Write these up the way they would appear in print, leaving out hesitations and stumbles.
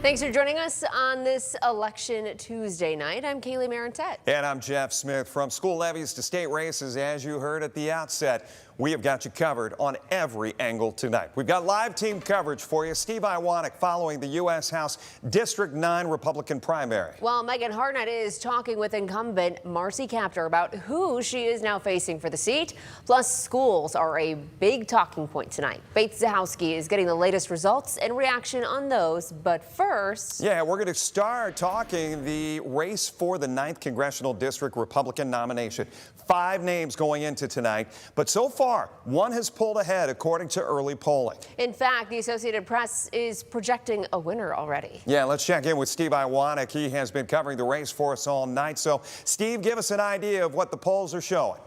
Thanks for joining us on this Election Tuesday night. I'm Kaylee Merrin. And I'm Jeff Smith. From school levies to state races, as you heard at the outset, we have got you covered on every angle tonight. We've got live team coverage for you. Steve Iwanek following the U.S. House District 9 Republican primary. Well, Megan Hartnett is talking with incumbent Marcy Kaptur about who she is now facing for the seat. Plus, schools are a big talking point tonight. Bates Zahowski is getting the latest results and reaction on those. But first... Yeah, we're going to start talking the race for the 9th Congressional District Republican nomination. 5 names going into tonight, but so far, one has pulled ahead according to early polling. In fact, the Associated Press is projecting a winner already. Yeah, let's check in with Steve Iwanek. He has been covering the race for us all night. So, Steve, give us an idea of what the polls are showing.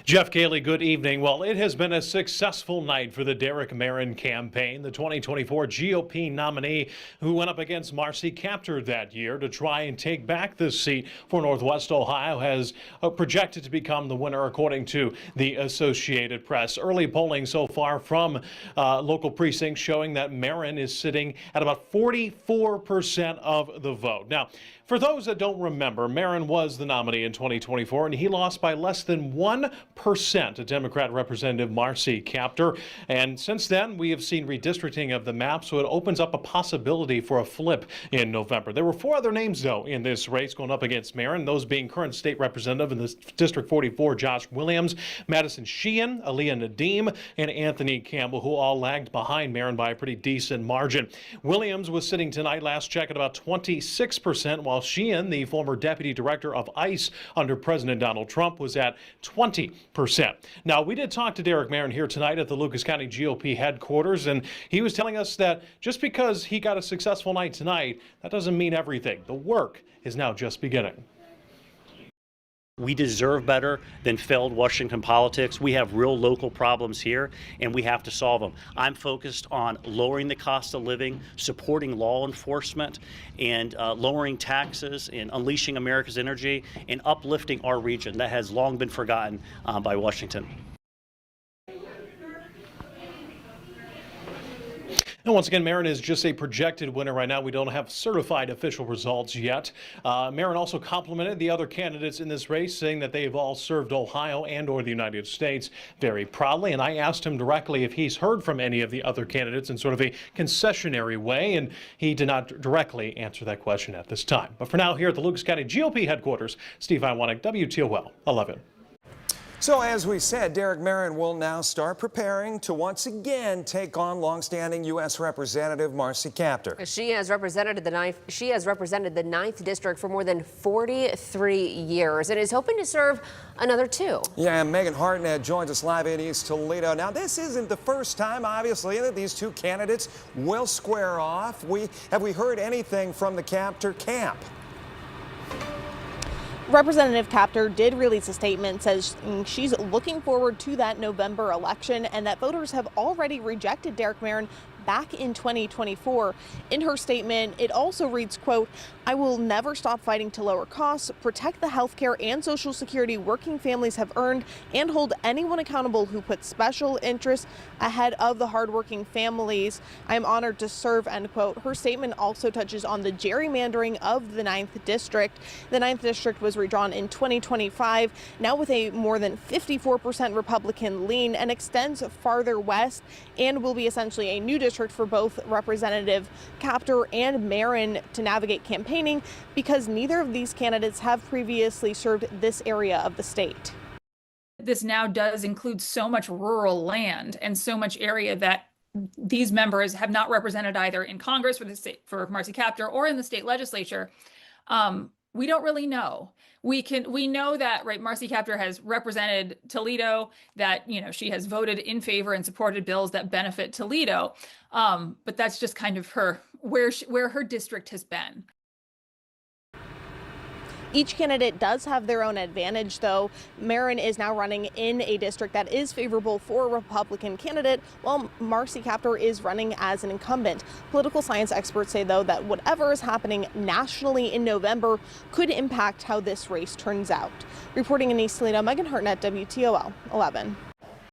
Jeff, Kaylee, good evening. Well, it has been a successful night for the Derek Merrin campaign, the 2024 GOP nominee who went up against Marcy Kaptur that year to try and take back this seat for Northwest Ohio, has projected to become the winner according to the Associated Press. Early polling so far from local precincts showing that Merrin is sitting at about 44% of the vote. Now, for those that don't remember, Merrin was the nominee in 2024, and he lost by less than 1% to Democrat Representative Marcy Kaptur. And since then, we have seen redistricting of the map, so it opens up a possibility for a flip in November. There were 4 other names, though, in this race going up against Merrin, those being current state representative in the District 44, Josh Williams, Madison Sheehan, Aaliyah Nadeem, and Anthony Campbell, who all lagged behind Merrin by a pretty decent margin. Williams was sitting tonight, last check, at about 26%, while Sheehan, the former deputy director of ICE under President Donald Trump, was at 20%. Now, we did talk to Derek Merrin here tonight at the Lucas County GOP headquarters, and he was telling us that just because he got a successful night tonight, that doesn't mean everything. The work is now just beginning. We deserve better than failed Washington politics. We have real local problems here, and we have to solve them. I'm focused on lowering the cost of living, supporting law enforcement, and lowering taxes and unleashing America's energy and uplifting our region that has long been forgotten by Washington. And once again, Merrin is just a projected winner right now. We don't have certified official results yet. Merrin also complimented the other candidates in this race, saying that they have all served Ohio and or the United States very proudly. And I asked him directly if he's heard from any of the other candidates in sort of a concessionary way, and he did not directly answer that question at this time. But for now, here at the Lucas County GOP headquarters, Steve Iwanek, WTOL 11. So as we said, Derek Merrin will now start preparing to once again take on longstanding U.S. Representative Marcy Kaptur. She has represented the 9th district for more than 43 years and is hoping to serve another 2. Yeah, and Megan Hartnett joins us live in East Toledo. Now, this isn't the first time, obviously, that these 2 candidates will square off. Have we heard anything from the Kaptur camp? Representative Kaptur did release a statement, says she's looking forward to that November election and that voters have already rejected Derek Merrin back in 2024. In her statement, it also reads, quote, "I will never stop fighting to lower costs, protect the health care and Social Security working families have earned, and hold anyone accountable who puts special interests ahead of the hardworking families. I am honored to serve," end quote. Her statement also touches on the gerrymandering of the 9th district. The 9th district was redrawn in 2025, now with a more than 54% Republican lean, and extends farther west and will be essentially a new district for both Representative Kaptur and Merrin to navigate campaigning, because neither of these candidates have previously served this area of the state. This now does include so much rural land and so much area that these members have not represented either in Congress for the state, for Marcy Kaptur, or in the state legislature. We don't really know. We know that, right, Marcy Kaptur has represented Toledo, that, she has voted in favor and supported bills that benefit Toledo. But that's just kind of where her district has been. Each candidate does have their own advantage, though. Merrin is now running in a district that is favorable for a Republican candidate, while Marcy Kaptur is running as an incumbent. Political science experts say, though, that whatever is happening nationally in November could impact how this race turns out. Reporting in East Toledo, Megan Hartnett, WTOL 11.